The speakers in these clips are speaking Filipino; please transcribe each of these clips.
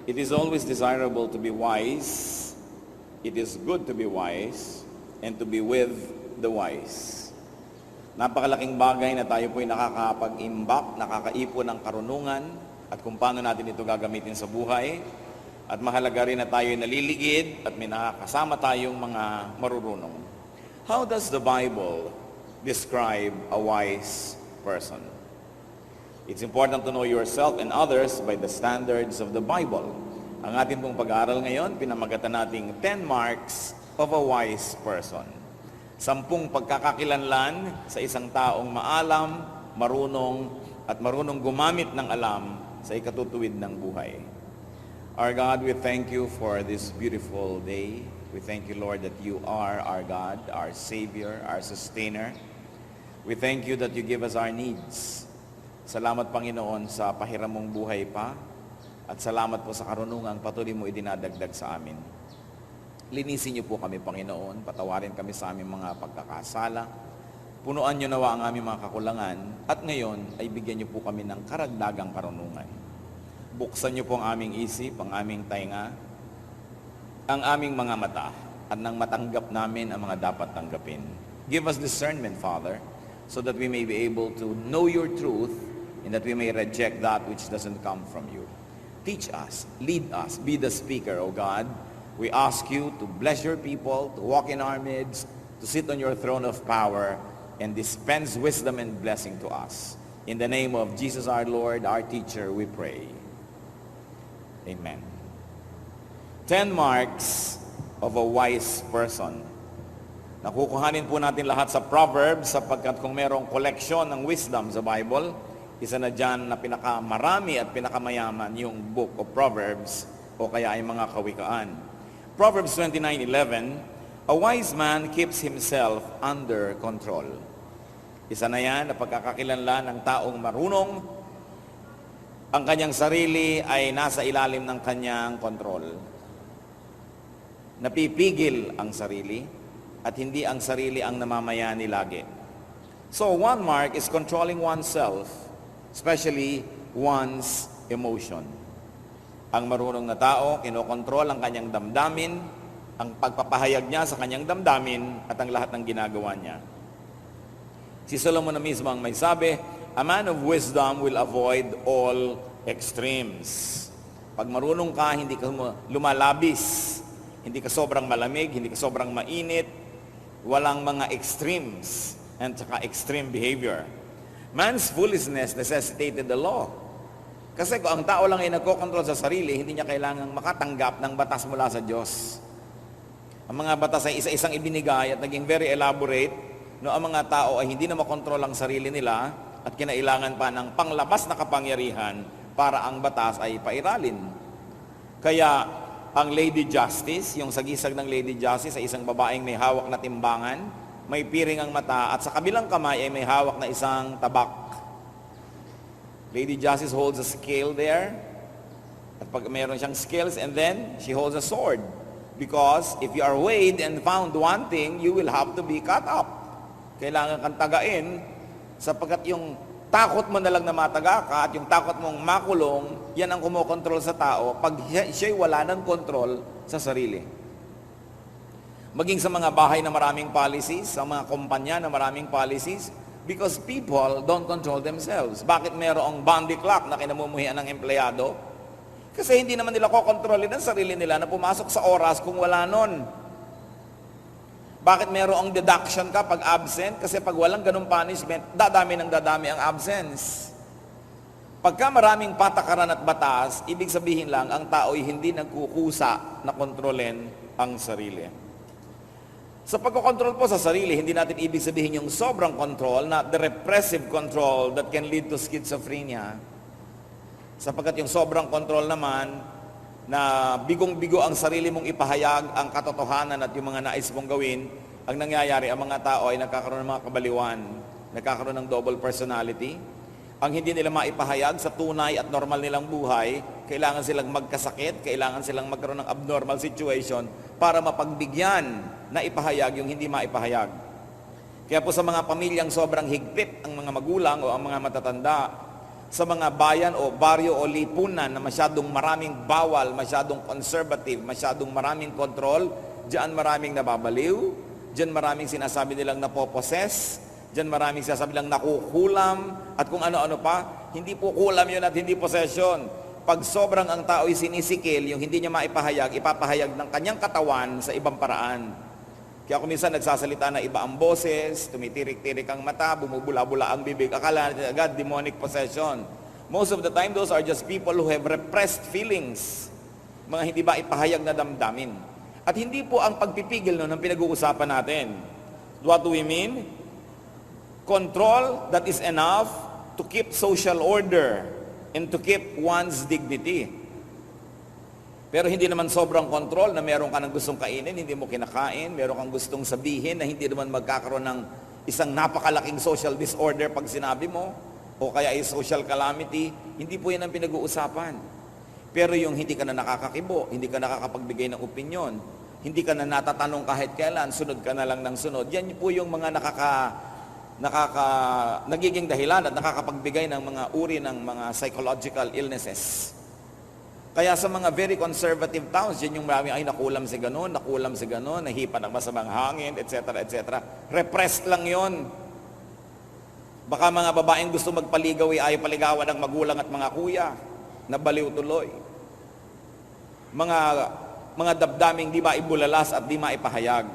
It is always desirable to be wise. It is good to be wise and to be with the wise. Napakalaking bagay na tayo po'y nakakapag-imbak, nakakaipon ng karunungan at kung paano natin ito gagamitin sa buhay. At mahalaga rin na tayo'y naliligid at may nakakasama tayong mga marurunong. How does the Bible describe a wise person? It's important to know yourself and others by the standards of the Bible. Ang ating pong pag-aaral ngayon, pinamagatan nating 10 marks of a wise person. 10 pagkakakilanlan sa isang taong maalam, marunong, at marunong gumamit ng alam sa ikatutuwid ng buhay. Our God, we thank you for this beautiful day. We thank you, Lord, that you are our God, our Savior, our Sustainer. We thank you that you give us our needs. Salamat, Panginoon, sa pahiram mong buhay pa. At salamat po sa karunungang patuloy mo idinadagdag sa amin. Linisin niyo po kami, Panginoon. Patawarin kami sa aming mga pagkakasala. Punuan niyo nawa ang aming mga kakulangan. At ngayon ay bigyan niyo po kami ng karagdagang karunungan. Buksan niyo po ang aming isip, ang aming tainga, ang aming mga mata, at nang matanggap namin ang mga dapat tanggapin. Give us discernment, Father, so that we may be able to know your truth and that we may reject that which doesn't come from you. Teach us, lead us, be the speaker, O God. We ask you to bless your people, to walk in our midst, to sit on your throne of power, and dispense wisdom and blessing to us. In the name of Jesus our Lord, our teacher, we pray. Amen. 10 marks of a wise person. Nakukuhanin po natin lahat sa Proverbs sapagkat kung merong collection ng wisdom sa Bible, isa na dyan na pinakamarami at pinakamayaman yung book of Proverbs o kaya ay mga kawikaan. Proverbs 29:11, a wise man keeps himself under control. Isa na yan na pagkakakilanlan ng taong marunong, ang kanyang sarili ay nasa ilalim ng kanyang kontrol. Napipigil ang sarili at hindi ang sarili ang namamayani lagi. So one mark is controlling oneself, especially one's emotion. Ang marunong na tao, kinokontrol ang kanyang damdamin, ang pagpapahayag niya sa kanyang damdamin at ang lahat ng ginagawa niya. Si Solomon na mismo ang may sabi, a man of wisdom will avoid all extremes. Pag marunong ka, hindi ka lumalabis, hindi ka sobrang malamig, hindi ka sobrang mainit, walang mga extremes and saka extreme behavior. Man's foolishness necessitated the law. Kasi kung ang tao lang ay nagkokontrol sa sarili, hindi niya kailangang makatanggap ng batas mula sa Diyos. Ang mga batas ay isa-isang ibinigay at naging very elaborate, no, ang mga tao ay hindi na makontrol ang sarili nila at kinailangan pa ng panglabas na kapangyarihan para ang batas ay pairalin. Kaya ang Lady Justice, yung sagisag ng Lady Justice ay isang babaeng may hawak na timbangan, may piring ang mata, at sa kabilang kamay ay may hawak na isang tabak. Lady Justice holds a scale there, at pag mayroon siyang scales, and then she holds a sword. Because if you are weighed and found wanting, you will have to be cut up. Kailangan kang tagain, sapagkat yung takot mo na lang na mataga ka, at yung takot mong makulong, yan ang kumokontrol sa tao, pag siya'y wala ng kontrol sa sarili. Maging sa mga bahay na maraming policies, sa mga kumpanya na maraming policies, because people don't control themselves. Bakit mayroong boundary clock na kinamumuhian ng empleyado? Kasi hindi naman nila kokontrolin ang sarili nila na pumasok sa oras kung wala nun. Bakit mayroong deduction ka pag absent? Kasi pag walang ganung punishment, dadami ang absence. Pagka maraming patakaran at batas, ibig sabihin lang, ang tao'y hindi nagkukusa na kontrolin ang sarili. Sa pagkokontrol po sa sarili, hindi natin ibig sabihin yung sobrang control, not the repressive control that can lead to schizophrenia. Sapagkat yung sobrang control naman, na bigong-bigo ang sarili mong ipahayag ang katotohanan at yung mga nais mong gawin, ang nangyayari, ang mga tao ay nagkakaroon ng mga kabaliwan, nagkakaroon ng double personality. Ang hindi nila maipahayag sa tunay at normal nilang buhay, kailangan silang magkasakit, kailangan silang magkaroon ng abnormal situation para mapagbigyan na ipahayag yung hindi maipahayag. Kaya po sa mga pamilyang sobrang higpit ang mga magulang o ang mga matatanda, sa mga bayan o baryo o lipunan na masyadong maraming bawal, masyadong conservative, masyadong maraming control, diyan maraming nababaliw, diyan maraming sinasabi nilang napoposes, diyan maraming sinasabi nilang nakukulam, at kung ano-ano pa. Hindi po kulam yun at hindi possession. Pag sobrang ang tao ay sinisikil, yung hindi niya maipahayag, ipapahayag ng kanyang katawan sa ibang paraan. Kaya kung minsan nagsasalita na iba ang boses, tumitirik-tirik ang mata, bumubula-bula ang bibig, akala natin agad demonic possession. Most of the time, those are just people who have repressed feelings. Mga hindi ba ipahayag na damdamin. At hindi po ang pagpipigil nun ang pinag-uusapan natin. What do we mean? Control that is enough to keep social order and to keep one's dignity. Pero hindi naman sobrang control na meron ka ng gustong kainin, hindi mo kinakain, meron kang gustong sabihin na hindi naman magkakaroon ng isang napakalaking social disorder pag sinabi mo, o kaya ay social calamity. Hindi po yan ang pinag-uusapan. Pero yung hindi ka na nakakakibo, hindi ka nakakapagbigay ng opinyon, hindi ka na natatanong kahit kailan, sunod ka na lang ng sunod, yan po yung mga nagiging dahilan at nakakapagbigay ng mga uri ng mga psychological illnesses. Kaya sa mga very conservative towns, yan yung marami, ay nakulam si ganun, nahipa ng masamang hangin, etc., etc. Repressed lang yon. Baka mga babaeng gusto magpaligaw ay ayaw paligawan ng magulang at mga kuya, nabaliw tuloy. Mga dabdaming di maibulalas at di maipahayag.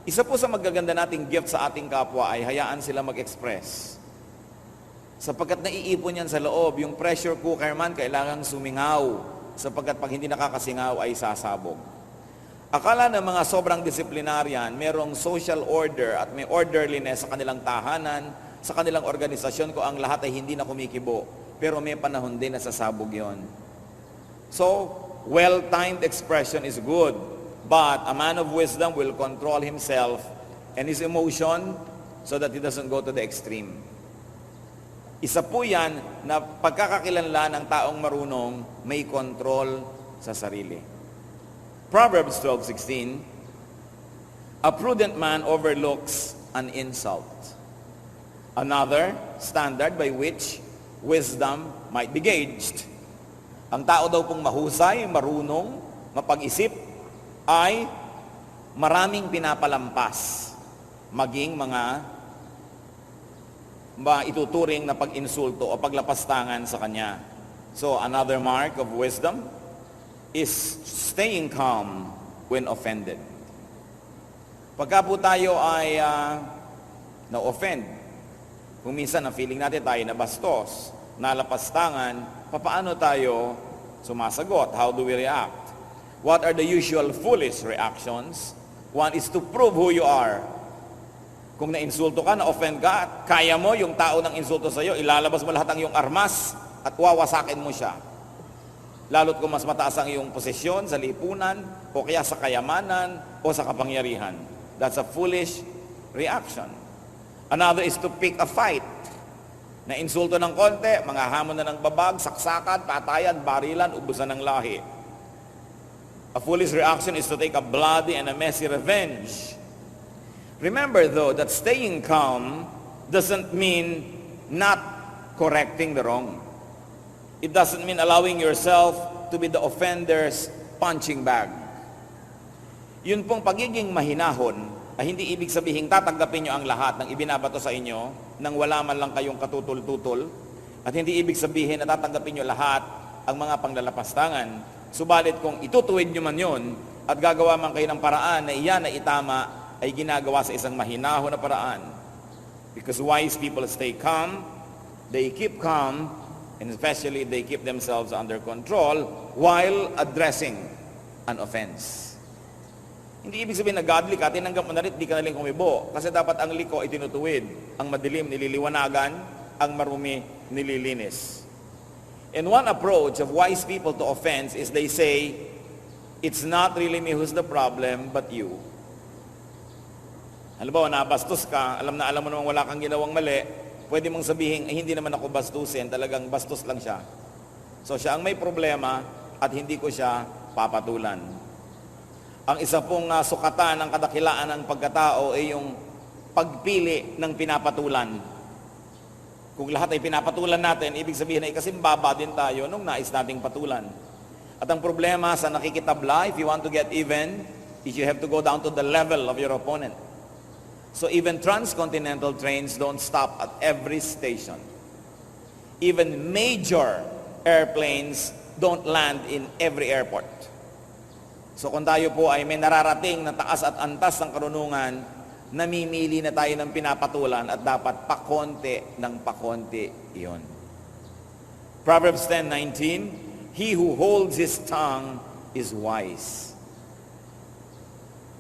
Isa po sa magaganda nating gift sa ating kapwa ay hayaan sila mag-express. Sapagkat naiipon yan sa loob, yung pressure cooker man kailangang sumingaw. Sapagkat pag hindi nakakasingaw ay sasabog. Akala ng mga sobrang disiplinaryan, merong social order at may orderliness sa kanilang tahanan, sa kanilang organisasyon ko ang lahat ay hindi na kumikibo. Pero may panahon din na sasabog yon. So, well-timed expression is good, but a man of wisdom will control himself and his emotion so that he doesn't go to the extreme. Isa po yan na pagkakakilanlan ng taong marunong may control sa sarili. Proverbs 12:16, a prudent man overlooks an insult. Another standard by which wisdom might be gauged. Ang tao daw pong mahusay, marunong, mapag-isip, ay maraming pinapalampas, maging mga ituturing na pag-insulto o paglapastangan sa kanya. So, another mark of wisdom is staying calm when offended. Pagka po tayo ay na-offend, kung minsan ang feeling natin tayo nabastos, nalapastangan, paano tayo sumasagot? How do we react? What are the usual foolish reactions? One is to prove who you are. Kung na-insulto ka, na-offend ka, kaya mo yung tao ng insulto sa iyo, ilalabas mo lahat ang iyong armas at wawasakin mo siya. Lalo't kung mas mataas ang iyong posisyon sa lipunan o kaya sa kayamanan o sa kapangyarihan. That's a foolish reaction. Another is to pick a fight. Na-insulto ng konti, mga hamon na ng babag, saksakan, patayan, barilan, ubusan ng lahi. A foolish reaction is to take a bloody and a messy revenge. Remember though that staying calm doesn't mean not correcting the wrong. It doesn't mean allowing yourself to be the offender's punching bag. Yun pong pagiging mahinahon ay hindi ibig sabihin tatanggapin nyo ang lahat ng ibinabato sa inyo nang wala man lang kayong katutul-tutul, at hindi ibig sabihin na tatanggapin nyo lahat ang mga panglalapastangan. Subalit kung itutuwid nyo man yun at gagawa man kayo ng paraan na iyan na itama, ay ginagawa sa isang mahinahon na paraan. Because wise people stay calm, they keep calm, and especially they keep themselves under control while addressing an offense. Hindi ibig sabihin na godly ka, tinanggap mo na rin, di ka na rin kumibo. Kasi dapat ang liko ay tinutuwid, ang madilim nililiwanagan, ang marumi nililinis. And one approach of wise people to offense is they say, it's not really me who's the problem, but you. Halimbawa, nabastos ka, alam mo naman wala kang ginawang mali, pwede mong sabihin, hindi naman ako bastusin, talagang bastos lang siya. So siya ang may problema at hindi ko siya papatulan. Ang isa pong sukatan ng kadakilaan ng pagkatao ay yung pagpili ng pinapatulan. Kung lahat ay pinapatulan natin, ibig sabihin ay kasimbaba din tayo nung nais nating patulan. At ang problema sa nakikitabla, if you want to get even, is you have to go down to the level of your opponent. So even transcontinental trains don't stop at every station. Even major airplanes don't land in every airport. So kung tayo po ay may nararating na taas at antas ng karunungan, namimili na tayo ng pinapatulan at dapat pakonti ng pakonti iyon. Proverbs 10:19, he who holds his tongue is wise.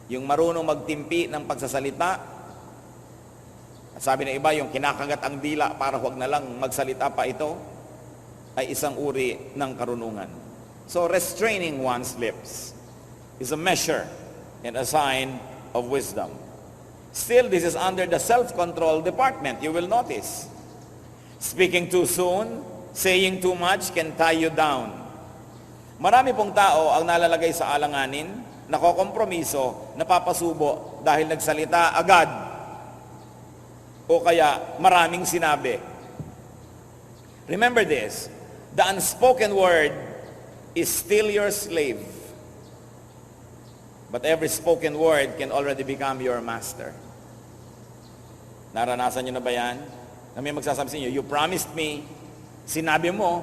Yung marunong magtimpi ng pagsasalita, at sabi ng iba, yung kinakagat ang dila para huwag na lang magsalita pa ito, ay isang uri ng karunungan. So restraining one's lips is a measure and a sign of wisdom. Still, this is under the self-control department, you will notice. Speaking too soon, saying too much can tie you down. Marami pong tao ang nalalagay sa alanganin, nakokompromiso, napapasubo dahil nagsalita agad o kaya maraming sinabi. Remember this, the unspoken word is still your slave. But every spoken word can already become your master. Naranasan nyo na ba yan? Na may magsasabi sa inyo, you promised me, sinabi mo,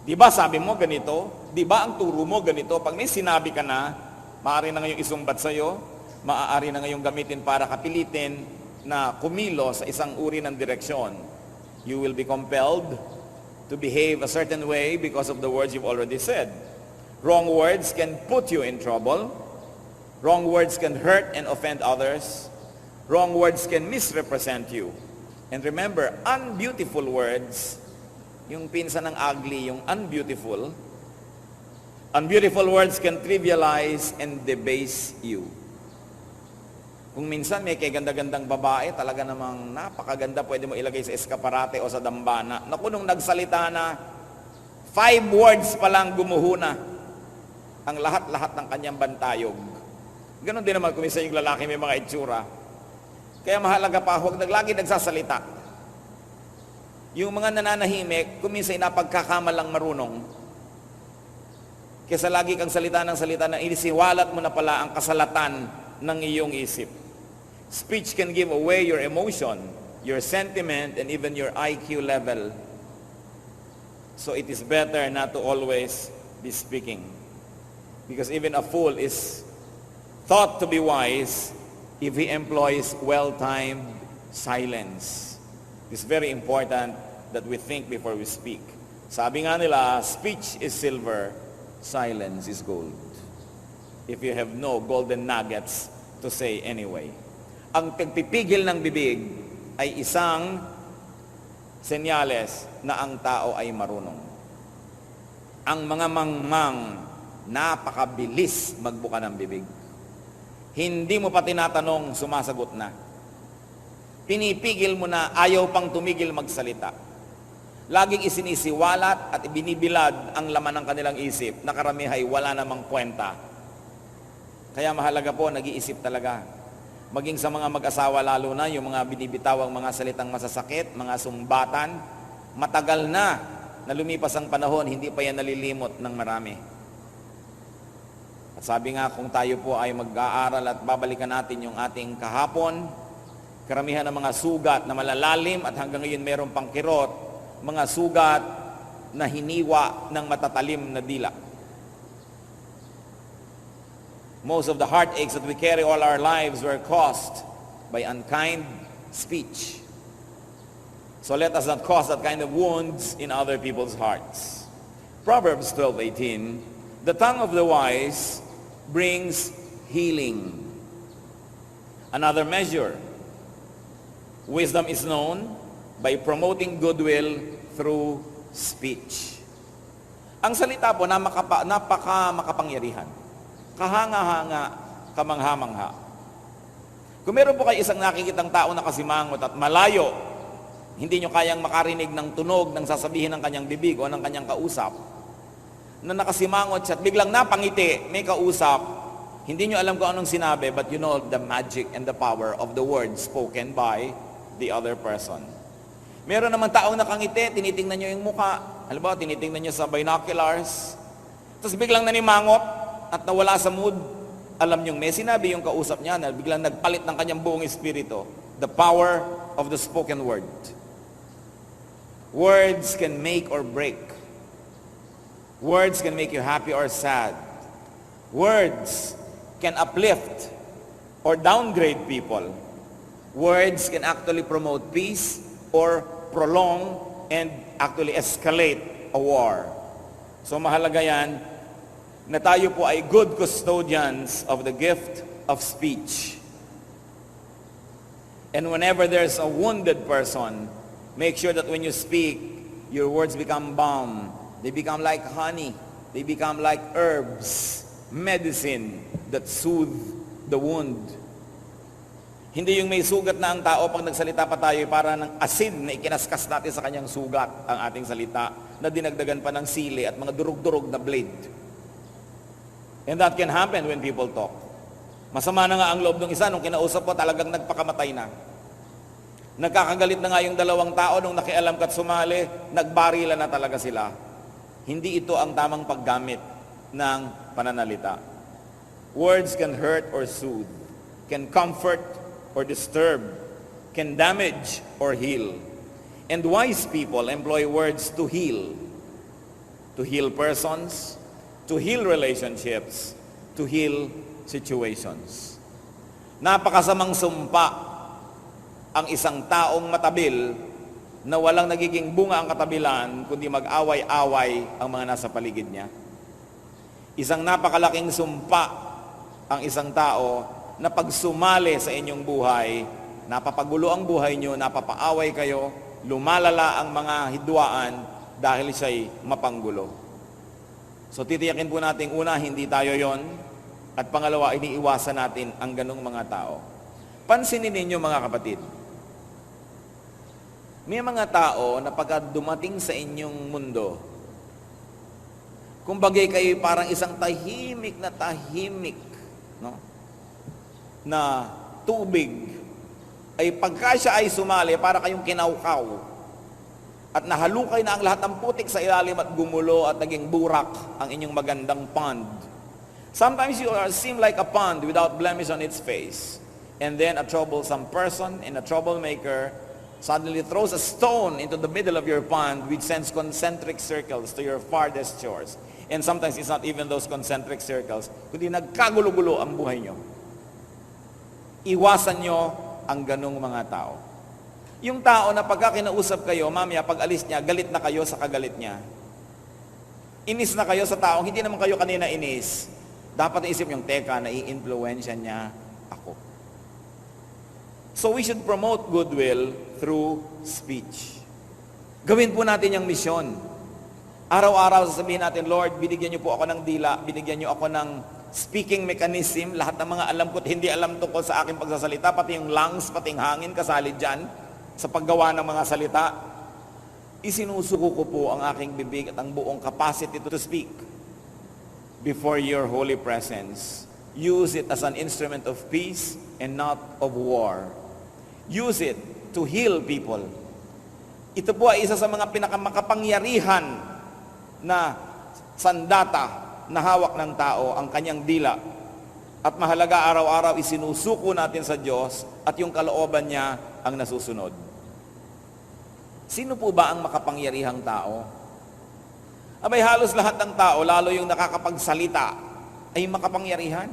di ba sabi mo ganito? Di ba ang turo mo ganito? Pag may sinabi ka na, maaari na ngayong isumbat sa'yo, maaari na ngayong gamitin para kapilitin na kumilo sa isang uri ng direksyon. You will be compelled to behave a certain way because of the words you've already said. Wrong words can put you in trouble. Wrong words can hurt and offend others. Wrong words can misrepresent you. And remember, unbeautiful words, yung pinsan ng ugly, yung unbeautiful words can trivialize and debase you. Kung minsan may kaganda-gandang babae, talaga namang napakaganda, pwede mo ilagay sa eskaparate o sa dambana. Naku, nung nagsalita na, 5 words pa lang gumuhuna ang lahat-lahat ng kanyang bantayog. Ganon din naman kung minsan yung lalaki may mga itsura. Kaya mahalaga pa, huwag lagi nagsasalita. Yung mga nananahimik, kung minsan napagkakamalang marunong, kaysa lagi kang salita na inisiwalat mo na pala ang kasalatan ng iyong isip. Speech can give away your emotion, your sentiment, and even your IQ level. So it is better not to always be speaking. Because even a fool is thought to be wise if he employs well-timed silence. It's very important that we think before we speak. Sabi nga nila, speech is silver, silence is gold. If you have no golden nuggets to say anyway. Ang pagpipigil ng bibig ay isang senyales na ang tao ay marunong. Ang mga mangmang, napakabilis magbuka ng bibig. Hindi mo pa tinatanong, sumasagot na. Pinipigil mo na, ayaw pang tumigil magsalita. Laging isinisiwalat at ibinibilad ang laman ng kanilang isip na karamihay wala namang kwenta. Kaya mahalaga po, nag-iisip talaga. Maging sa mga mag-asawa lalo na, yung mga binibitawang mga salitang masasakit, mga sumbatan, matagal na lumipas ang panahon, hindi pa yan nalilimot ng marami. At sabi nga, kung tayo po ay mag-aaral at babalikan natin yung ating kahapon, karamihan ng mga sugat na malalalim at hanggang ngayon meron pang kirot, mga sugat na hiniwa ng matatalim na dila. Most of the heartaches that we carry all our lives were caused by unkind speech. So let us not cause that kind of wounds in other people's hearts. Proverbs 12:18, the tongue of the wise brings healing. Another measure, wisdom is known by promoting goodwill through speech. Ang salita po napaka makapangyarihan. Kahanga-hanga, kamangha-mangha. Kung meron po kayo isang nakikitang tao na kasimangot at malayo, hindi nyo kayang makarinig ng tunog ng sasabihin ng kanyang bibig o ng kanyang kausap, na nakasimangot siya at biglang napangiti, may kausap, hindi nyo alam kung anong sinabi, but you know the magic and the power of the words spoken by the other person. Meron naman taong nakangiti, tinitingnan nyo yung muka. Halimbawa, tinitingnan nyo sa binoculars. Tapos biglang nanimangot at nawala sa mood. Alam nyo, may sinabi yung kausap niya na biglang nagpalit ng kanyang buong espiritu. The power of the spoken word. Words can make or break. Words can make you happy or sad. Words can uplift or downgrade people. Words can actually promote peace or prolong and actually escalate a war. So mahalaga yan na tayo po ay good custodians of the gift of speech. And whenever there's a wounded person, make sure that when you speak, your words become balm. They become like honey. They become like herbs, medicine that soothe the wound. Hindi yung may sugat na ang tao pag nagsalita pa tayo para ng asin na ikinaskas natin sa kanyang sugat ang ating salita na dinagdagan pa ng sili at mga durug-durug na blade. And that can happen when people talk. Masama na nga ang loob ng isa nung kinausap ko talagang nagpakamatay na. Nagkakagalit na nga yung dalawang tao nung nakialam ka't sumali, nagbarila na talaga sila. Hindi ito ang tamang paggamit ng pananalita. Words can hurt or soothe, can comfort or disturb, can damage or heal. And wise people employ words to heal persons, to heal relationships, to heal situations. Napakasamang sumpa ang isang taong matabil na walang nagiging bunga ang katabilan kundi mag-away-away ang mga nasa paligid niya. Isang napakalaking sumpa ang isang tao na pag sumali sa inyong buhay, napapagulo ang buhay nyo, napapaaway kayo, lumalala ang mga hidwaan dahil siya'y mapanggulo. So titiyakin po natin, una, hindi tayo yon, at pangalawa, iniiwasan natin ang ganong mga tao. Pansinin ninyo mga kapatid, may mga tao na pagka dumating sa inyong mundo, kumbagay kayo parang isang tahimik, no? Na tubig, ay pagka siya ay sumali, para kayong kinaukaw, at nahalukay na ang lahat ng putik sa ilalim at gumulo at naging burak ang inyong magandang pond. Sometimes you seem like a pond without blemish on its face. And then a troublesome person and a troublemaker suddenly throws a stone into the middle of your pond which sends concentric circles to your farthest shores. And sometimes it's not even those concentric circles, kundi nagkagulo-gulo ang buhay nyo. Iwasan nyo ang ganong mga tao. Yung tao na pagka kinausap kayo, mamaya pag alis niya, galit na kayo sa kagalit niya. Inis na kayo sa taong, hindi naman kayo kanina inis. Dapat naisip yung, teka, nai-influensya niya ako. So we should promote goodwill through speech. Gawin po natin yung misyon. Araw-araw sasabihin natin, Lord, binigyan niyo po ako ng dila, binigyan niyo ako ng speaking mechanism, lahat ng mga alam ko at hindi alam tungkol sa aking pagsasalita, pati yung lungs, pati yung hangin, kasali dyan, sa paggawa ng mga salita. Isinusuko ko po ang aking bibig at ang buong capacity to speak before your holy presence. Use it as an instrument of peace and not of war. Use it to heal people. Ito po ay isa sa mga pinakamakapangyarihan na sandata na hawak ng tao, ang kanyang dila. At mahalaga araw-araw isinusuko natin sa Diyos at yung kalooban niya ang nasusunod. Sino po ba ang makapangyarihang tao? Abay, halos lahat ng tao, lalo yung nakakapagsalita, ay makapangyarihan.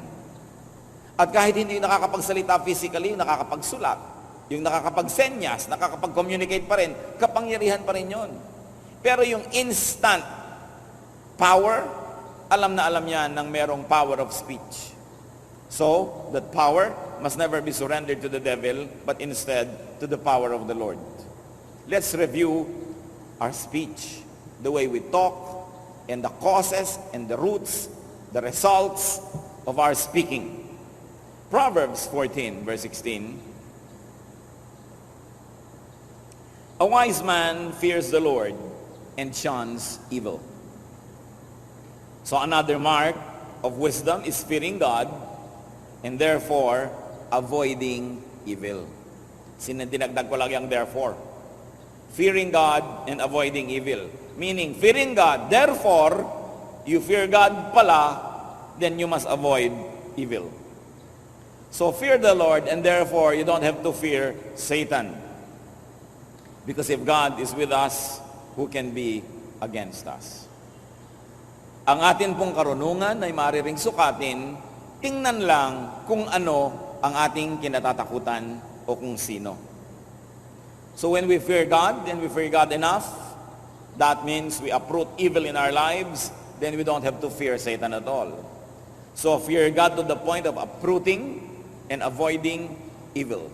At kahit hindi yung nakakapagsalita physically, yung nakakapagsulat, yung nakakapagsenyas, nakakapag-communicate pa rin, kapangyarihan pa rin yun. Pero yung instant power, alam na alam niya ng merong power of speech. So, that power must never be surrendered to the devil, but instead to the power of the Lord. Let's review our speech, the way we talk, and the causes and the roots, the results of our speaking. Proverbs 14, verse 16. A wise man fears the Lord and shuns evil. So another mark of wisdom is fearing God and therefore avoiding evil. Dinagdag ko lang yung therefore. Fearing God and avoiding evil. Meaning, fearing God, therefore, you fear God pala, then you must avoid evil. So fear the Lord, and therefore, you don't have to fear Satan. Because if God is with us, who can be against us? Ang atin pong karunungan ay maaaring sukatin, tingnan lang kung ano ang ating kinatatakutan o kung sino. So when we fear God, and we fear God enough, that means we uproot evil in our lives, then we don't have to fear Satan at all. So fear God to the point of uprooting and avoiding evil.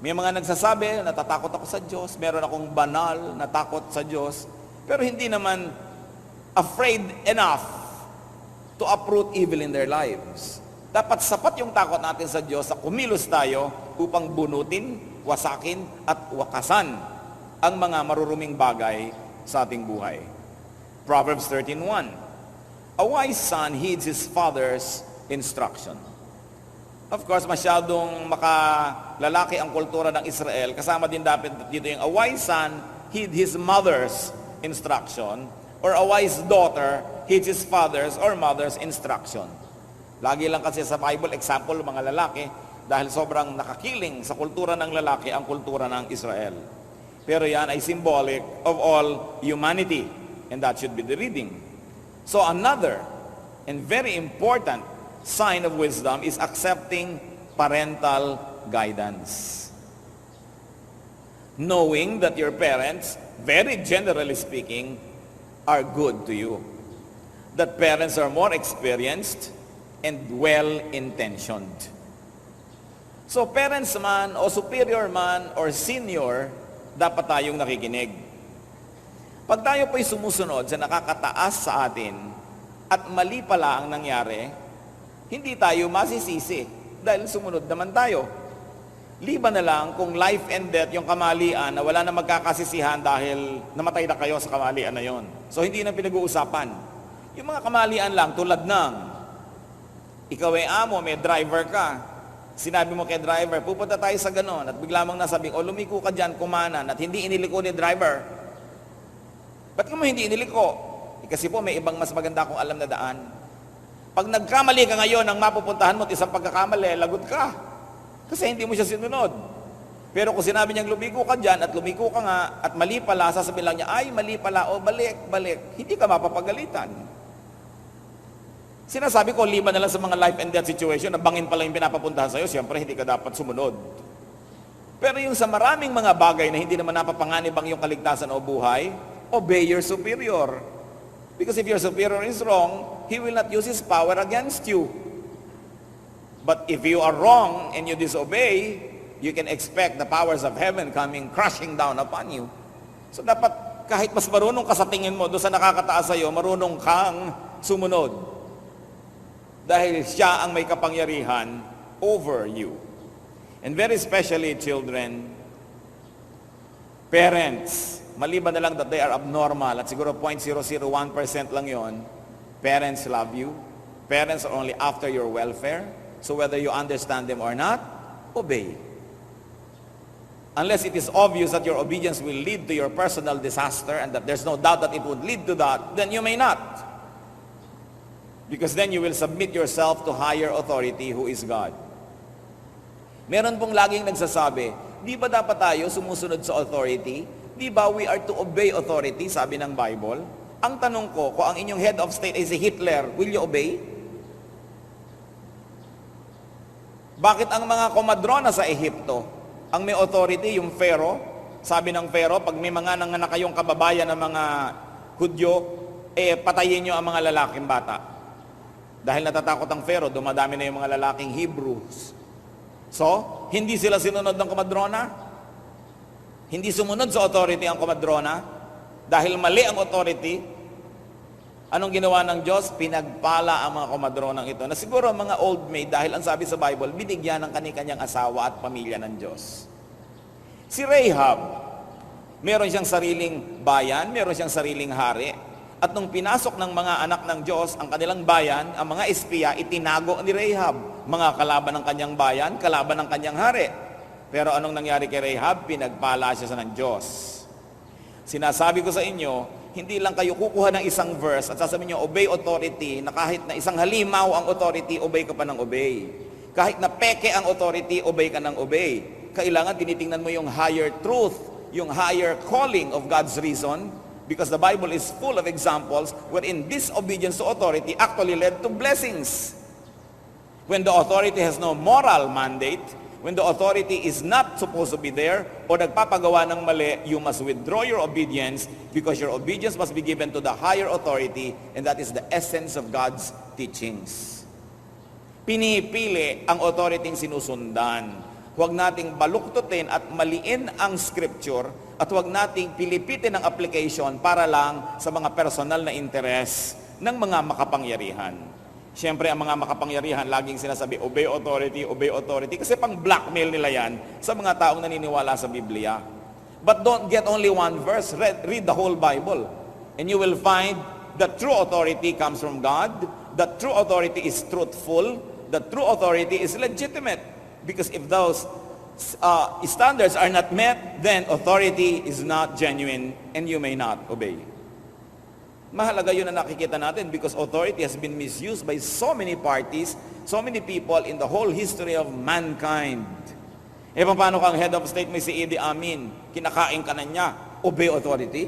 May mga nagsasabi, natatakot ako sa Diyos, meron akong banal na takot sa Diyos, pero hindi naman afraid enough to uproot evil in their lives. Dapat sapat yung takot natin sa Diyos sa kumilos tayo upang bunutin, wasakin at wakasan ang mga maruruming bagay sa ating buhay. Proverbs 13:1. A wise son heeds his father's instruction. Of course, masyadong makalalaki ang kultura ng Israel. Kasama din dapat dito yung a wise son heed his mother's instruction, or a wise daughter heeds his father's or mother's instruction. Lagi lang kasi sa Bible, example, mga lalaki, dahil sobrang nakakiling sa kultura ng lalaki ang kultura ng Israel. Pero yan ay symbolic of all humanity, and that should be the reading. So another and very important sign of wisdom is accepting parental guidance. Knowing that your parents, very generally speaking, are good to you. That parents are more experienced and well-intentioned. So parents man o superior man or senior, dapat tayong nakikinig. Pag tayo po'y sumusunod sa nakakataas sa atin at mali pala ang nangyari, hindi tayo masisisi dahil sumunod naman tayo. Liban na lang kung life and death yung kamalian na wala na magkakasisihan dahil namatay na kayo sa kamalian na yon. So hindi na pinag-uusapan. Yung mga kamalian lang tulad ng ikaw ay amo, may driver ka. Sinabi mo kay driver, pupunta tayo sa ganon, at bigla mong nasabing, o lumiko ka dyan, kumanan, at hindi iniliko ni driver. Ba't ka mo hindi iniliko? Kasi po may ibang mas maganda kung alam na daan. Pag nagkamali ka ngayon, ang mapupuntahan mo at isang pagkakamali, lagot ka. Kasi hindi mo siya sinunod. Pero kung sinabi niyang lumiko ka dyan, at lumiko ka nga, at mali pala, sasabihin lang niya, ay mali pala, o balik, hindi ka mapapagalitan. Sinasabi ko, liban na lang sa mga life and death situation, na bangin pala yung pinapapuntahan sa'yo, siyempre hindi ka dapat sumunod. Pero yung sa maraming mga bagay na hindi naman napapanganib ang iyong kaligtasan o buhay, obey your superior. Because if your superior is wrong, he will not use his power against you. But if you are wrong and you disobey, you can expect the powers of heaven coming crashing down upon you. So dapat kahit mas marunong ka sa tingin mo doon sa nakakataas sa'yo, marunong kang sumunod. Dahil siya ang may kapangyarihan over you. And very especially children, parents, maliban na lang that they are abnormal, at siguro 0.001% lang yon, parents love you. Parents are only after your welfare. So whether you understand them or not, obey. Unless it is obvious that your obedience will lead to your personal disaster and that there's no doubt that it would lead to that, then you may not. Because then you will submit yourself to higher authority who is God. Meron pong laging nagsasabi, di ba dapat tayo sumusunod sa authority? Di ba we are to obey authority, sabi ng Bible? Ang tanong ko, kung ang inyong head of state ay si Hitler, will you obey? Bakit ang mga komadrona sa Ehipto, ang may authority, yung Pharaoh, sabi ng Pharaoh, pag may mga nanganak kayong kababayan ng mga Hudyo, patayin nyo ang mga lalaking bata. Dahil natatakot ang Pharaoh, dumadami na yung mga lalaking Hebrews. So, hindi sila sinunod ng komadrona? Hindi sumunod sa authority ang komadrona? Dahil mali ang authority, anong ginawa ng Diyos? Pinagpala ang mga komadronang ito. Na siguro mga old maid, dahil ang sabi sa Bible, binigyan ng kani-kanyang asawa at pamilya ng Diyos. Si Rahab, meron siyang sariling bayan, meron siyang sariling hari. At nung pinasok ng mga anak ng Diyos ang kanilang bayan, ang mga espiya, itinago ni Rahab. Mga kalaban ng kanyang bayan, kalaban ng kanyang hari. Pero anong nangyari kay Rahab? Pinagpala siya sa ng Diyos. Sinasabi ko sa inyo, hindi lang kayo kukuha ng isang verse at sasabihin nyo, obey authority, na kahit na isang halimaw ang authority, obey ka pa ng obey. Kahit na peke ang authority, obey ka ng obey. Kailangan tinitingnan mo yung higher truth, yung higher calling of God's reason, because the Bible is full of examples wherein disobedience to authority actually led to blessings. When the authority has no moral mandate, when the authority is not supposed to be there, o nagpapagawa ng mali, you must withdraw your obedience because your obedience must be given to the higher authority, and that is the essence of God's teachings. Pinipili ang authority sinusundan. Huwag nating baluktutin at maliin ang scripture at huwag nating pilipitin ang application para lang sa mga personal na interes ng mga makapangyarihan. Siyempre, ang mga makapangyarihan, laging sinasabi, obey authority, kasi pang blackmail nila yan sa mga taong naniniwala sa Biblia. But don't get only one verse, read the whole Bible. And you will find that true authority comes from God, that true authority is truthful, that true authority is legitimate. Because if those standards are not met, then authority is not genuine and you may not obey. Mahalaga yun na nakikita natin because authority has been misused by so many parties, so many people in the whole history of mankind. E paano kang head of state, may si Idi Amin, kinakain ka na niya, obey authority?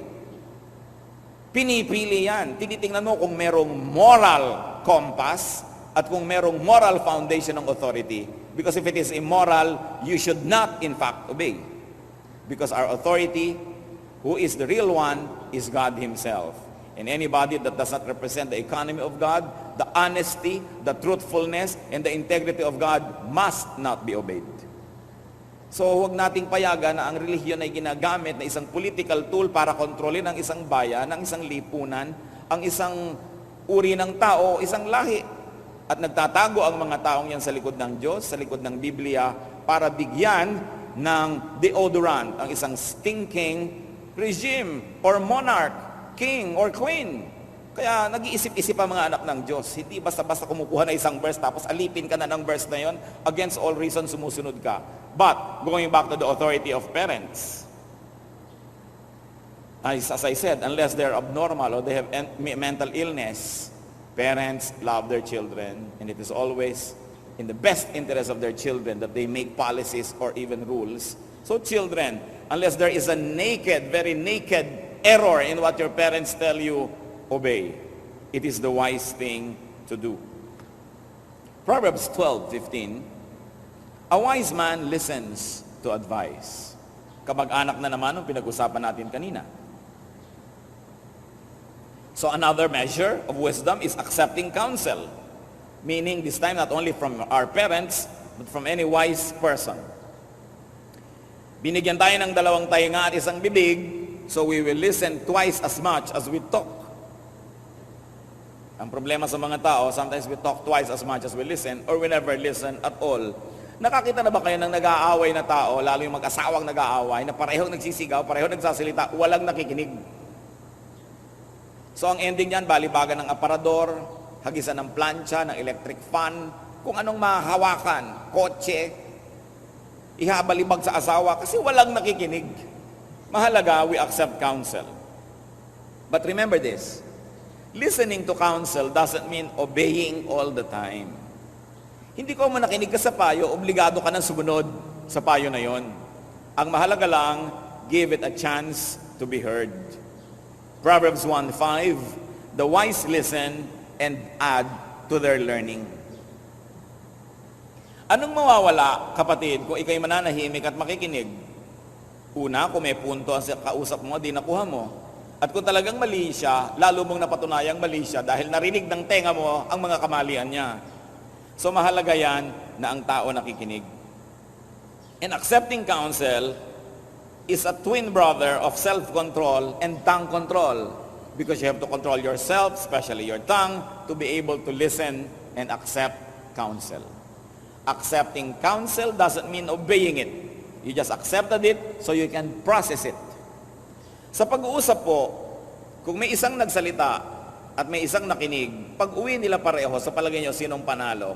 Pinipili yan. Tinitingnan mo kung merong moral compass at kung merong moral foundation ng authority. Because if it is immoral, you should not in fact obey. Because our authority, who is the real one, is God Himself. And anybody that does not represent the economy of God, the honesty, the truthfulness, and the integrity of God must not be obeyed. So huwag nating payagan na ang relihiyon ay ginagamit na isang political tool para kontrolin ang isang bayan, ang isang lipunan, ang isang uri ng tao, isang lahi. At nagtatago ang mga taong yan sa likod ng Diyos, sa likod ng Biblia, para bigyan ng deodorant ang isang stinking regime or monarch, king or queen. Kaya nag-iisip-isip ang mga anak ng Diyos. Hindi basta-basta kumukuha na isang verse tapos alipin ka na ng verse na yon, against all reason sumusunod ka. But, going back to the authority of parents, as I said, unless they're abnormal or they have mental illness, parents love their children, and it is always in the best interest of their children that they make policies or even rules. So children, unless there is a naked, very naked error in what your parents tell you, obey. It is the wise thing to do. Proverbs 12:15, a wise man listens to advice. Kamag-anak na naman ang pinag-usapan natin kanina. So another measure of wisdom is accepting counsel. Meaning this time not only from our parents, but from any wise person. Binigyan tayo ng dalawang tainga at isang bibig, so we will listen twice as much as we talk. Ang problema sa mga tao, sometimes we talk twice as much as we listen, or we never listen at all. Nakakita na ba kayo ng nag-aaway na tao, lalo yung mag-asawang nag-aaway, na parehong nagsisigaw, parehong nagsasalita, walang nakikinig? So ang ending niyan, balibagan ng aparador, hagisan ng plancha, ng electric fan, kung anong mahahawakan, kotse, ihabalibag sa asawa, kasi walang nakikinig. Mahalaga, we accept counsel. But remember this, listening to counsel doesn't mean obeying all the time. Hindi ko man nakinig ka sa payo, obligado ka nang sumunod sa payo na yon. Ang mahalaga lang, give it a chance to be heard. Proverbs 1:5, the wise listen and add to their learning. Anong mawawala, kapatid, kung ikaw'y mananahimik at makikinig? Una, kung may punto ang kausap mo, di nakuha mo. At kung talagang mali siya, lalo mong napatunayang mali siya dahil narinig ng tenga mo ang mga kamalian niya. So mahalaga yan na ang tao nakikinig. And accepting counsel is a twin brother of self-control and tongue control. Because you have to control yourself, especially your tongue, to be able to listen and accept counsel. Accepting counsel doesn't mean obeying it. You just accepted it so you can process it. Sa pag-uusap po, kung may isang nagsalita at may isang nakinig, pag uwi nila pareho, sa palagay nyo, sinong panalo?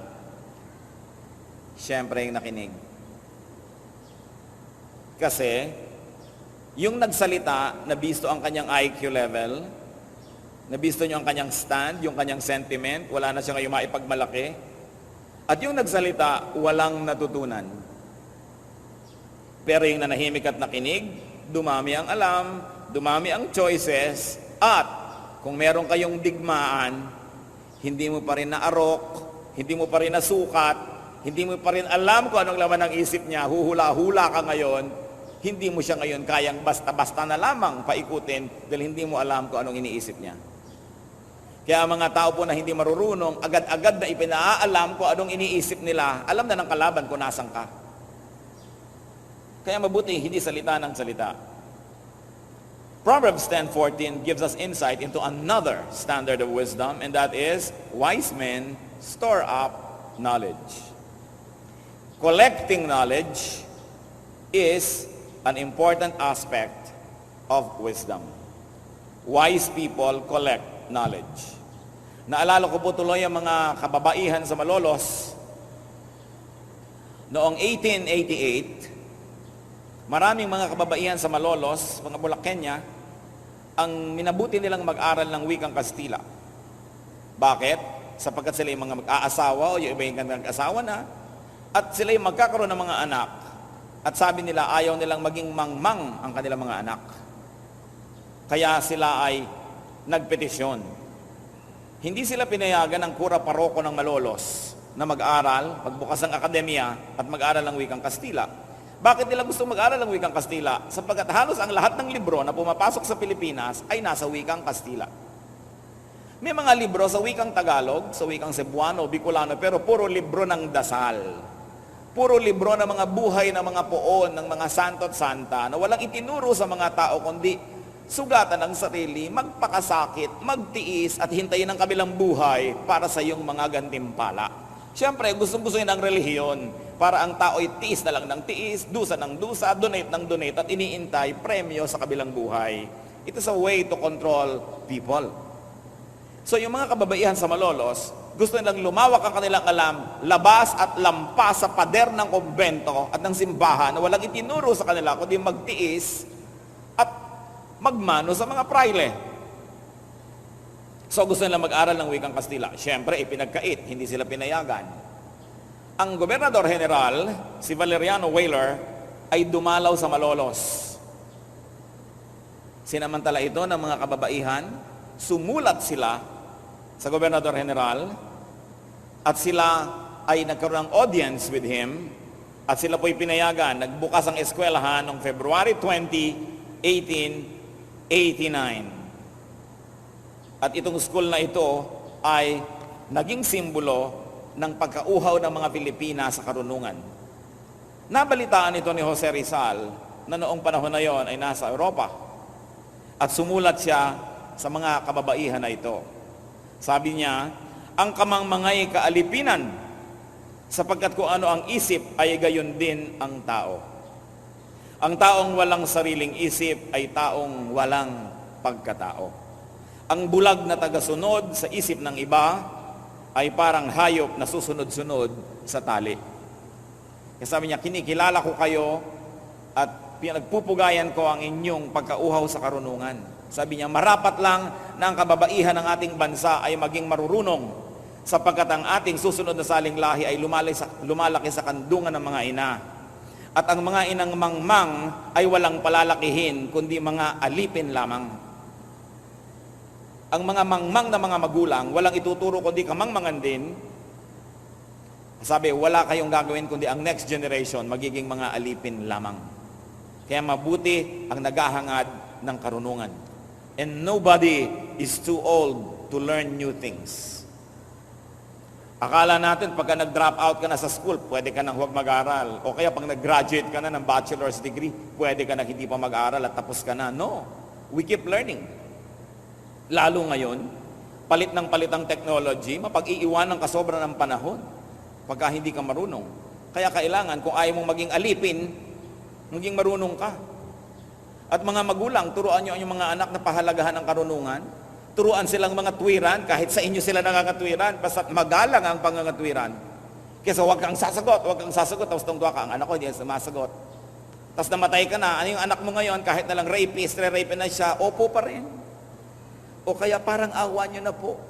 Siyempre yung nakinig. Kasi, Yung nagsalita, nabisto ang kanyang IQ level, nabisto nyo ang kanyang stand, yung kanyang sentiment, wala na siya ngayong maipagmalaki. At yung nagsalita, walang natutunan. Pero yung nanahimik at nakinig, dumami ang alam, dumami ang choices, at kung meron kayong digmaan, hindi mo pa rin naarok, hindi mo pa rin nasukat, hindi mo pa rin alam kung anong laman ng isip niya, huhula-hula ka ngayon, hindi mo siya ngayon kayang basta-basta na lamang paikutin dahil hindi mo alam kung anong iniisip niya. Kaya mga tao po na hindi marurunong, agad-agad na ipinaalam kung anong iniisip nila, alam na ng kalaban kung nasan ka. Kaya mabuti, hindi salita ng salita. Proverbs 10:14 gives us insight into another standard of wisdom, and that is, wise men store up knowledge. Collecting knowledge is an important aspect of wisdom. Wise people collect knowledge. Naalala ko po tuloy ang mga kababaihan sa Malolos. Noong 1888, maraming mga kababaihan sa Malolos, mga Bulakenya, ang minabuti nilang mag-aral ng wikang Kastila. Bakit? Sapagkat sila yung mga mag-aasawa o yung iba yung nag-asawa na, at sila yung magkakaroon ng mga anak. At sabi nila, ayaw nilang maging mangmang ang kanilang mga anak. Kaya sila ay nagpetisyon. Hindi sila pinayagan ng kura paroko ng Malolos na mag-aral, magbukas ng akademya at mag-aral ng wikang Kastila. Bakit nila gusto mag-aral ng wikang Kastila? Sapagkat halos ang lahat ng libro na pumapasok sa Pilipinas ay nasa wikang Kastila. May mga libro sa wikang Tagalog, sa wikang Cebuano, Bicolano, pero puro libro ng dasal. Puro libro ng mga buhay ng mga poon, ng mga santo at santa, na walang itinuro sa mga tao, kundi sugatan ng sarili, magpakasakit, magtiis, at hintayin ang kabilang buhay para sa iyong mga gantimpala. Siyempre, gustong-gusto yun ang relihiyon, para ang tao ay tiis na lang ng tiis, dusa ng dusa, donate ng donate, at iniintay premyo sa kabilang buhay. It is a way to control people. So yung mga kababaihan sa Malolos, gusto nilang lumawak ang kanilang alam, labas at lampas sa pader ng kumbento at ng simbahan na walang itinuro sa kanila, kundi magtiis at magmano sa mga praile. So gusto nila mag-aral ng wikang Kastila. Siyempre, ipinagkait, hindi sila pinayagan. Ang Gobernador General, si Valeriano Weyler, ay dumalaw sa Malolos. Sinamantala ito ng mga kababaihan, sumulat sila sa Gobernador General, at sila ay nagkaroon ng audience with him, at sila po'y pinayagan. Nagbukas ang eskwelahan noong February 20, 1889. At itong school na ito ay naging simbolo ng pagkauhaw ng mga Pilipina sa karunungan. Nabalitaan ito ni Jose Rizal na noong panahon na yon ay nasa Europa. At sumulat siya sa mga kababaihan na ito. Sabi niya, ang kamangmangay kaalipinan, sapagkat kung ano ang isip ay gayon din ang tao. Ang taong walang sariling isip ay taong walang pagkatao. Ang bulag na tagasunod sa isip ng iba ay parang hayop na susunod-sunod sa tali. Kaya sabi niya, kinikilala ko kayo at pinagpupugayan ko ang inyong pagkauhaw sa karunungan. Sabi niya, marapat lang na ang kababaihan ng ating bansa ay maging marurunong, sapagkat ang ating susunod na saling lahi ay lumalaki sa kandungan ng mga ina. At ang mga inang mangmang ay walang palalakihin, kundi mga alipin lamang. Ang mga mangmang na mga magulang, walang ituturo kundi kamangmangan din. Sabi, wala kayong gagawin kundi ang next generation, magiging mga alipin lamang. Kaya mabuti ang naghahangad ng karunungan. And nobody is too old to learn new things. Akala natin, pagka nag-drop out ka na sa school, pwede ka nang huwag mag-aral. O kaya pag nag-graduate ka na ng bachelor's degree, pwede ka na hindi pa mag-aral at tapos ka na. No, we keep learning. Lalo ngayon, palit ng palit ang technology, mapag-iiwanan ka sobra ng panahon pagka hindi ka marunong. Kaya kailangan, kung ayaw mong maging alipin, maging marunong ka. At mga magulang, turuan nyo ang mga anak na pahalagahan ng karunungan. Turuan silang mga tuwiran, kahit sa inyo sila nangangatwiran, basta magalang ang pangangatwiran. Kesa huwag kang sasagot, tapos tungtwa ka, ang anak ko hindi sumasagot. Tapos namatay ka na, ano yung anak mo ngayon, kahit na lang rapist, re-rape na siya, opo pa rin. O kaya parang awa nyo na po.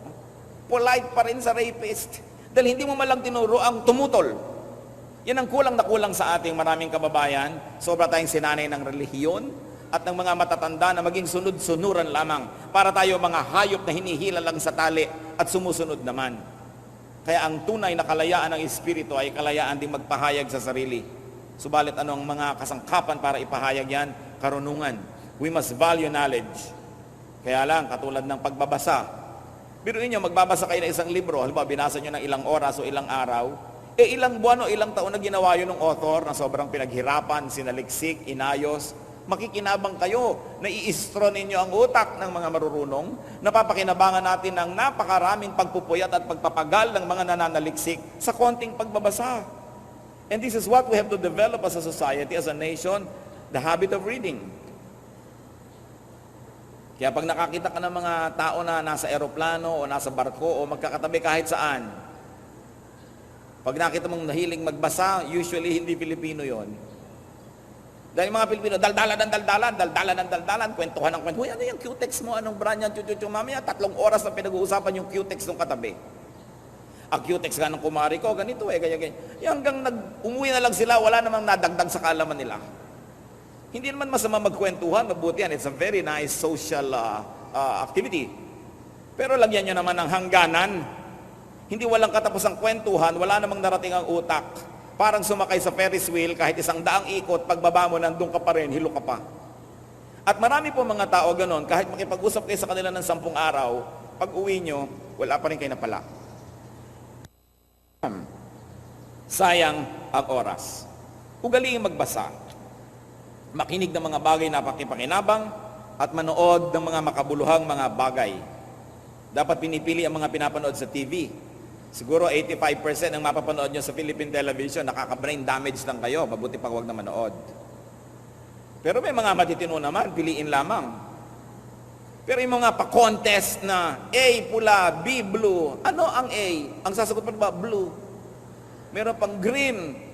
Polite pa rin sa rapist. Dahil hindi mo malang tinuro ang tumutol. Yan ang kulang na kulang sa ating maraming kababayan. Sobra tayong sinanay ng relihiyon at ng mga matatanda na maging sunod-sunuran lamang para tayo mga hayop na hinihila lang sa tali at sumusunod naman. Kaya ang tunay na kalayaan ng Espiritu ay kalayaan ding magpahayag sa sarili. Subalit anong mga kasangkapan para ipahayag yan? Karunungan. We must value knowledge. Kaya lang, katulad ng pagbabasa. Biruin nyo, magbabasa kayo ng isang libro. Halimbawa, binasa nyo ng ilang oras o ilang araw. Ilang buwan o ilang taon na ginawa yun ng author na sobrang pinaghirapan, sinaliksik, inayos. Makikinabang kayo na i-istro ninyo ang utak ng mga marurunong. Napapakinabangan natin ng napakaraming pagpupuyat at pagpapagal ng mga nananaliksik sa konting pagbabasa. And this is what we have to develop as a society, as a nation, the habit of reading. Kaya pag nakakita ka ng mga tao na nasa eroplano o nasa barko o magkakatabi kahit saan, pag nakita mong nahiling magbasa, usually hindi Pilipino yon. Dahil mga Pilipino, daldalan, kwentuhan ng kwentuhan. Ano yung Q-text mo? Anong brand yan? Mamaya, 3 oras na pinag-uusapan yung Q-text ng katabi. Ang Q-text nga ng kumari ko, ganito ganyan. Hanggang umuwi na lang sila, wala namang nadagdag sa kaalaman nila. Hindi naman masama magkwentuhan, mabuti yan. It's a very nice social activity. Pero lagyan nyo naman ng hangganan. Hindi walang katapusang kwentuhan, wala namang narating ang utak. Parang sumakay sa Ferris wheel, kahit 100 ikot, pagbaba mo, nandun ka pa rin, hilo ka pa. At marami po mga tao ganon, kahit makipag-usap kayo sa kanila ng 10 araw, pag uwi nyo, wala pa rin kayo napala. Sayang ang oras. Ugaliing magbasa. Makinig ng mga bagay na pakipakinabang at manood ng mga makabuluhang mga bagay. Dapat pinipili ang mga pinapanood sa TV. Siguro 85% ng mapapanood nyo sa Philippine television, nakaka-brain damage lang kayo, mabuti pag huwag na manood. Pero may mga matitino naman, piliin lamang. Pero yung mga pa-contest na A, pula, B, blue, ano ang A? Ang sasagot pa ba? Blue. Meron pang green.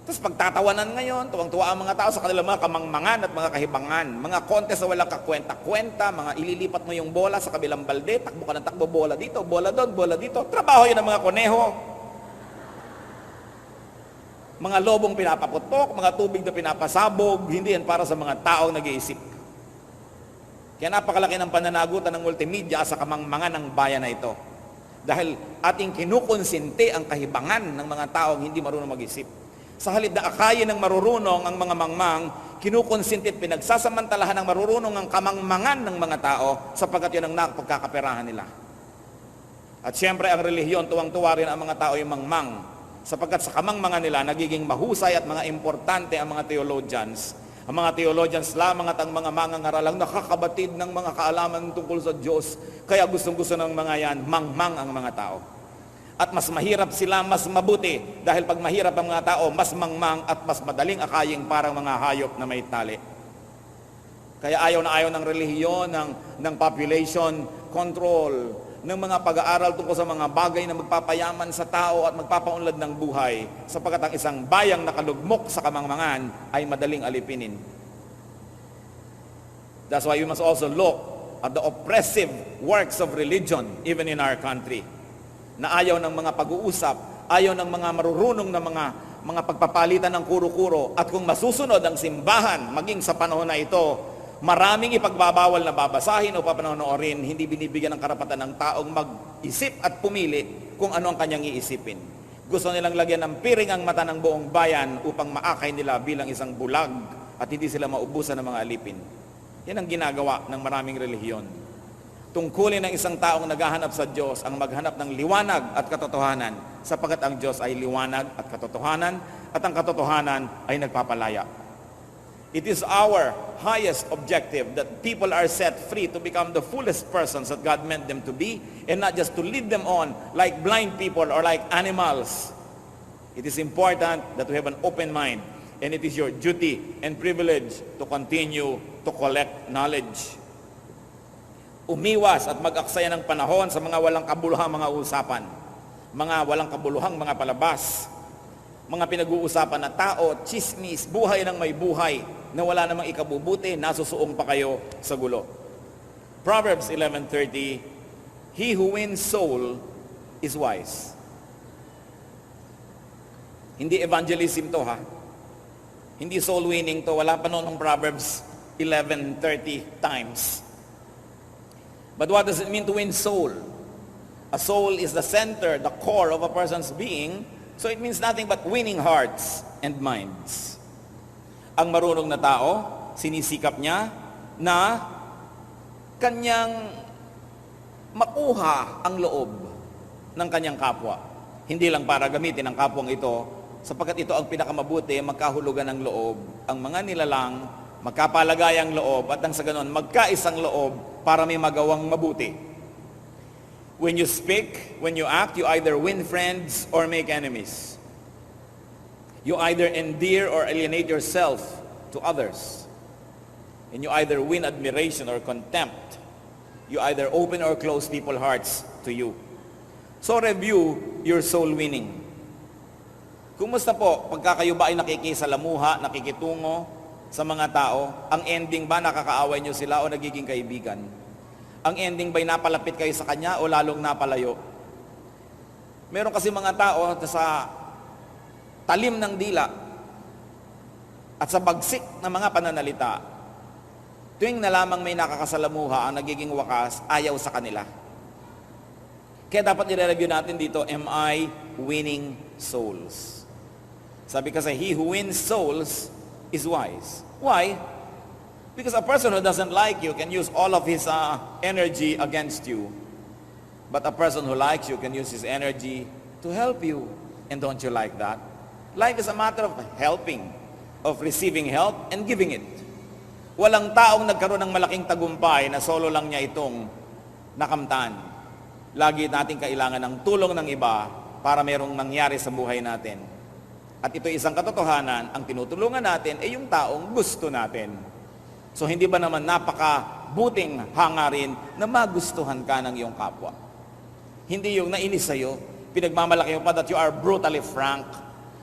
Tapos pagtatawanan ngayon, tuwang-tuwa ang mga tao sa kanilang mga kamangmangan at mga kahibangan. Mga contest na walang kakwenta-kwenta, mga ililipat mo yung bola sa kabilang balde, takbo ka ng takbo, bola dito, bola doon, bola dito. Trabaho yun ng mga koneho. Mga lobong pinapaputok, mga tubig na pinapasabog, hindi yan para sa mga taong nag-iisip. Kaya napakalaki ng pananagutan ng multimedia sa kamangmangan ng bayan na ito. Dahil ating kinukonsinti ang kahibangan ng mga taong hindi marunong mag-isip. Sa halip na akayin ng marurunong ang mga mangmang, kinukonsinti at pinagsasamantalahan ng marurunong ang kamangmangan ng mga tao sapagkat yun ang napagkakaperahan nila. At siyempre ang relihiyon, tuwang-tuwa rin ang mga tao yung mangmang sapagkat sa kamangmangan nila nagiging mahusay at mga importante ang mga theologians. Ang mga theologians lamang at ang mga mangangaralang nakakabatid ng mga kaalaman tungkol sa Diyos. Kaya gustong-gusto ng mga yan, mangmang ang mga tao. At mas mahirap sila, mas mabuti. Dahil pag mahirap ang mga tao, mas mangmang at mas madaling akaying parang mga hayop na may tali. Kaya ayaw na ayaw ng relihiyon, ng population control, ng mga pag-aaral tungkol sa mga bagay na magpapayaman sa tao at magpapaunlad ng buhay, sapagkat ang isang bayang nakalugmok sa kamangmangan ay madaling alipinin. That's why we must also look at the oppressive works of religion even in our country. Na ayaw ng mga pag-uusap, ayaw ng mga marurunong na mga pagpapalitan ng kuro-kuro. At kung masusunod ang simbahan, maging sa panahon na ito, maraming ipagbabawal na babasahin o papanonoorin, hindi binibigyan ng karapatan ng taong mag-isip at pumili kung ano ang kanyang iisipin. Gusto nilang lagyan ng piring ang mata ng buong bayan upang maakay nila bilang isang bulag at hindi sila maubusan ng mga alipin. Yan ang ginagawa ng maraming relihiyon. Tungkulin ng isang taong naghahanap sa Diyos ang maghanap ng liwanag at katotohanan sapagkat ang Diyos ay liwanag at katotohanan at ang katotohanan ay nagpapalaya. It is our highest objective that people are set free to become the fullest persons that God meant them to be and not just to lead them on like blind people or like animals. It is important that we have an open mind and it is your duty and privilege to continue to collect knowledge. Umiwas at mag-aksaya ng panahon sa mga walang kabuluhang mga usapan, mga walang kabuluhang mga palabas. mga pinag-uusapan na tao, chismis, buhay ng may buhay, na wala namang ikabubuti, nasusuong pa kayo sa gulo. Proverbs 11:30, he who wins soul is wise. Hindi evangelism to, ha? Hindi soul winning to. Wala pa noon ng Proverbs 11:30 times. But what does it mean to win soul? A soul is the center, the core of a person's being, so it means nothing but winning hearts and minds. Ang marunong na tao, sinisikap niya na kanyang makuha ang loob ng kanyang kapwa. Hindi lang para gamitin ang kapwang ito, sapagkat ito ang pinakamabuti, magkahulugan ng loob. Ang mga nilalang, magkapalagayang loob, at nang sa ganon, magkaisang loob para may magawang mabuti. When you speak, when you act, you either win friends or make enemies. You either endear or alienate yourself to others. And you either win admiration or contempt. You either open or close people's hearts to you. So review your soul winning. Kumusta po pagka kayo ba ay nakikisalamuha, nakikitungo sa mga tao? Ang ending ba nakakaaway nyo sila o nagiging kaibigan? Ang ending ba'y napalapit kayo sa kanya o lalong napalayo? Meron kasi mga tao na sa talim ng dila at sa bagsik ng mga pananalita, tuwing na lamang may nakakasalamuha, ang nagiging wakas, ayaw sa kanila. Kaya dapat i-review natin dito, am I winning souls? Sabi kasi, he who wins souls is wise. Why? Because a person who doesn't like you can use all of his energy against you. But a person who likes you can use his energy to help you. And don't you like that? Life is a matter of helping, of receiving help and giving it. Walang taong nagkaroon ng malaking tagumpay na solo lang niya itong nakamtan. Lagi natin kailangan ng tulong ng iba para merong nangyari sa buhay natin. At ito isang katotohanan, ang tinutulungan natin ay yung taong gusto natin. So hindi ba naman napakabuting hangarin na magustuhan ka ng iyong kapwa? Hindi yung nainis sa'yo, pinagmamalaki mo pa that you are brutally frank,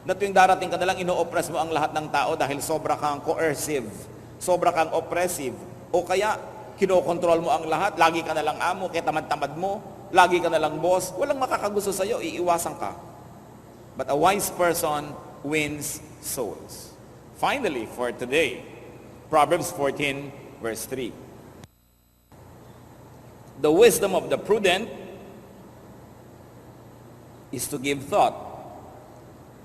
na tuwing darating ka na lang, ino-oppress mo ang lahat ng tao dahil sobra kang coercive, sobra kang oppressive, o kaya kinokontrol mo ang lahat, lagi ka na lang amo, kaya tamad-tamad mo, lagi ka na lang boss, walang makakagusto sa'yo, iiwasan ka. But a wise person wins souls. Finally, for today, Proverbs 14, verse 3. The wisdom of the prudent is to give thought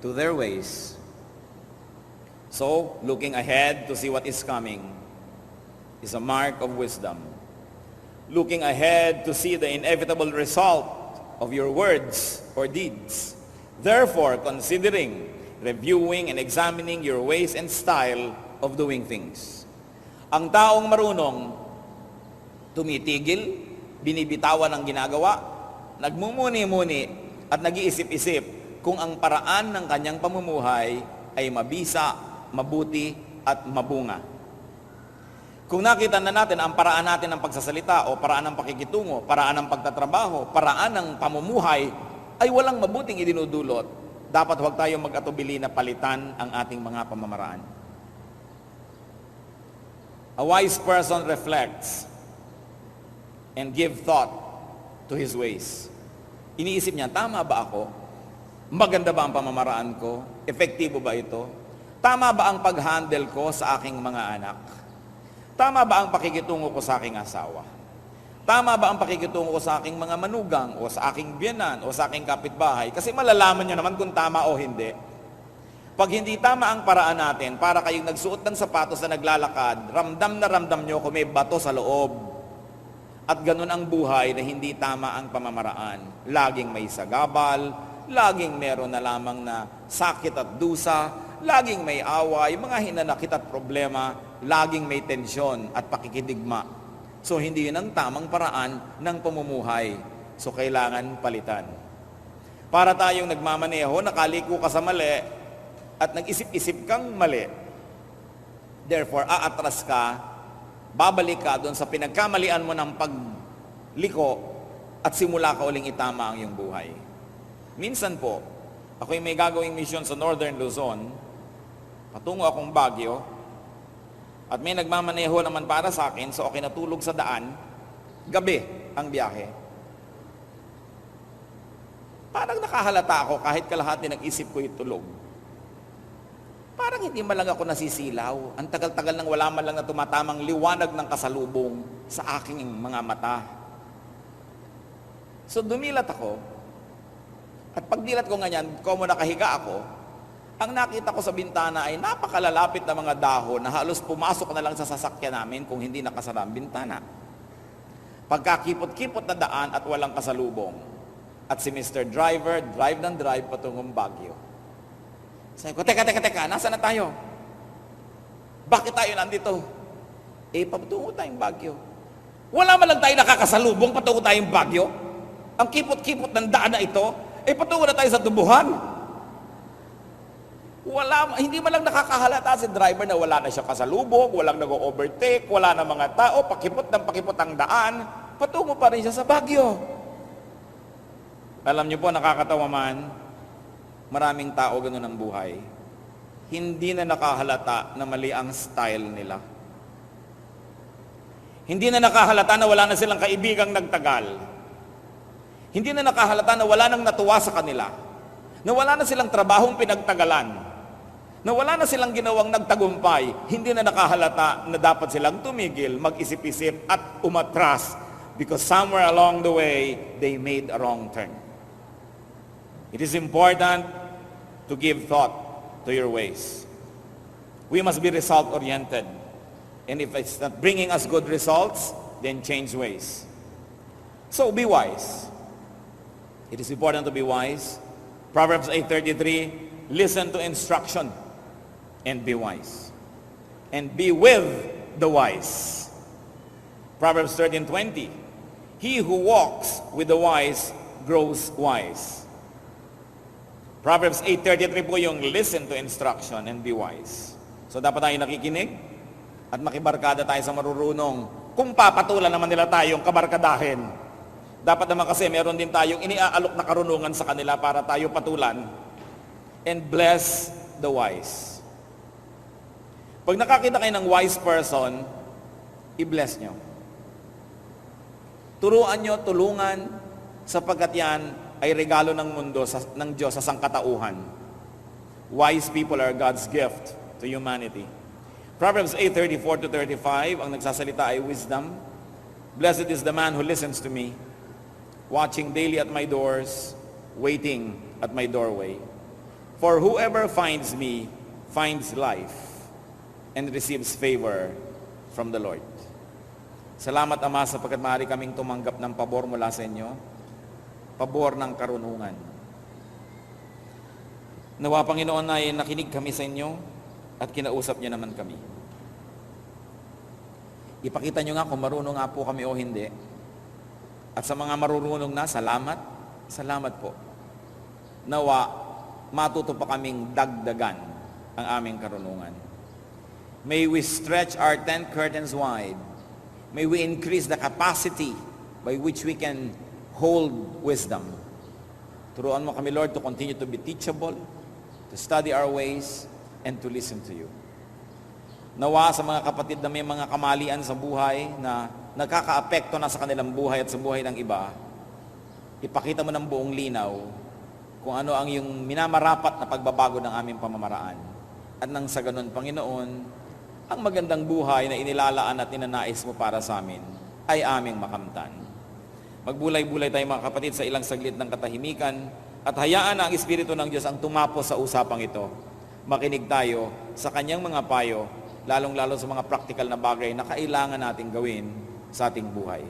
to their ways. So, looking ahead to see what is coming is a mark of wisdom. Looking ahead to see the inevitable result of your words or deeds. Therefore, considering, reviewing, and examining your ways and style of doing things. Ang taong marunong, tumitigil, binibitawan ang ginagawa, nagmumuni-muni at nag-iisip-isip kung ang paraan ng kanyang pamumuhay ay mabisa, mabuti at mabunga. Kung nakita na natin ang paraan natin ng pagsasalita o paraan ng pakikitungo, paraan ng pagtatrabaho, paraan ng pamumuhay ay walang mabuting idinudulot, dapat huwag tayong mag-atubili na palitan ang ating mga pamamaraan. A wise person reflects and give thought to his ways. Iniisip niya, tama ba ako? Maganda ba ang pamamaraan ko? Epektibo ba ito? Tama ba ang pag-handle ko sa aking mga anak? Tama ba ang pakikitungo ko sa aking asawa? Tama ba ang pakikitungo ko sa aking mga manugang o sa aking biyenan o sa aking kapitbahay? Kasi malalaman niyo naman kung tama o hindi. Pag hindi tama ang paraan natin, para kayong nagsuot ng sapatos na naglalakad, ramdam na ramdam nyo kung may bato sa loob. At ganun ang buhay na hindi tama ang pamamaraan. Laging may sagabal, laging meron na lamang na sakit at dusa, laging may away, mga hinanakit at problema, laging may tensyon at pakikidigma. So hindi yun ang tamang paraan ng pamumuhay. So kailangan palitan. Para tayong nagmamaneho, nakaliko ka sa mali, at nag-isip-isip kang mali, therefore, aatras ka, babalik ka doon sa pinagkamalian mo ng pagliko at simula ka uling itama ang iyong buhay. Minsan po, Ako'y may gagawing mission sa Northern Luzon, patungo akong Baguio, at may nagmamaneho naman para sa akin, so okay natulog sa daan, gabi ang biyahe. Parang nakahalata ako kahit kalahati ng isip ko itulog. Parang hindi man lang ako nasisilaw. Ang tagal-tagal nang wala man lang na tumatamang liwanag ng kasalubong sa aking mga mata. So dumilat ako, at pagdilat ko ganyan, como nakahiga ako, ang nakita ko sa bintana ay napakalalapit na mga dahon na halos pumasok na lang sa sasakyan namin kung hindi nakasara ang bintana. Pagkakipot-kipot na daan at walang kasalubong. At si Mr. Driver, drive ng drive patungong Baguio. Sabi ko, teka, nasa na tayo? Bakit tayo nandito? Patungo tayong Baguio. Wala man lang tayo nakakasalubong, patungo tayong Baguio. Ang kipot-kipot ng daan na ito, patungo na tayo sa tubuhan. Hindi man lang nakakahalata si driver na wala na siya kasalubong, walang nag-overtake, wala na mga tao, pakipot ang daan, patungo pa rin siya sa Baguio. Alam niyo po, nakakatawa man, maraming tao ganun ang buhay. Hindi na nakahalata na mali ang style nila. Hindi na nakahalata na wala na silang kaibigang nagtagal. Hindi na nakahalata na wala nang natuwa sa kanila. Na wala na silang trabahong pinagtagalan. Na wala na silang ginawang nagtagumpay. Hindi na nakahalata na dapat silang tumigil, mag-isip-isip at umatras because somewhere along the way, they made a wrong turn. It is important to give thought to your ways. We must be result-oriented. And if it's not bringing us good results, then change ways. So be wise. It is important to be wise. Proverbs 8:33, listen to instruction and be wise. And be with the wise. Proverbs 13:20, he who walks with the wise grows wise. Proverbs 8:33 po yung listen to instruction and be wise. So dapat tayo nakikinig at makibarkada tayo sa marurunong. Kung papatulan naman nila tayong kabarkadahin, dapat naman kasi meron din tayong iniaalok na karunungan sa kanila para tayo patulan. And bless the wise. Pag nakakita kayo ng wise person, i-bless nyo. Turuan nyo, tulungan, sapagkat yan ay regalo ng mundo, ng Diyos sa sangkatauhan. Wise people are God's gift to humanity. Proverbs 8:34-35, ang nagsasalita ay wisdom. Blessed is the man who listens to me, watching daily at my doors, waiting at my doorway. For whoever finds me finds life and receives favor from the Lord. Salamat, Ama, sapagkat maaari kaming tumanggap ng pabor mula sa inyo. Pabor ng karunungan. Nawa, Panginoon, ay nakinig kami sa inyo at kinausap niyo naman kami. Ipakita niyo nga kung marunong nga po kami o hindi. At sa mga marurunong na, salamat. Salamat po. Nawa, matuto pa kaming dagdagan ang aming karunungan. May we stretch our tent curtains wide. May we increase the capacity by which we can hold wisdom. Turuan mo kami, Lord, to continue to be teachable, to study our ways, and to listen to you. Nawa sa mga kapatid na may mga kamalian sa buhay na nagkakaapekto na sa kanilang buhay at sa buhay ng iba, ipakita mo ng buong linaw kung ano ang yung minamarapat na pagbabago ng aming pamamaraan. At nang sa ganun, Panginoon, ang magandang buhay na inilalaan at ninanais mo para sa amin ay aming makamtan. Magbulay-bulay tayo mga kapatid sa ilang saglit ng katahimikan at hayaan na ang Espiritu ng Diyos ang tumapos sa usapang ito. Makinig tayo sa kanyang mga payo, lalong-lalo sa mga praktikal na bagay na kailangan nating gawin sa ating buhay.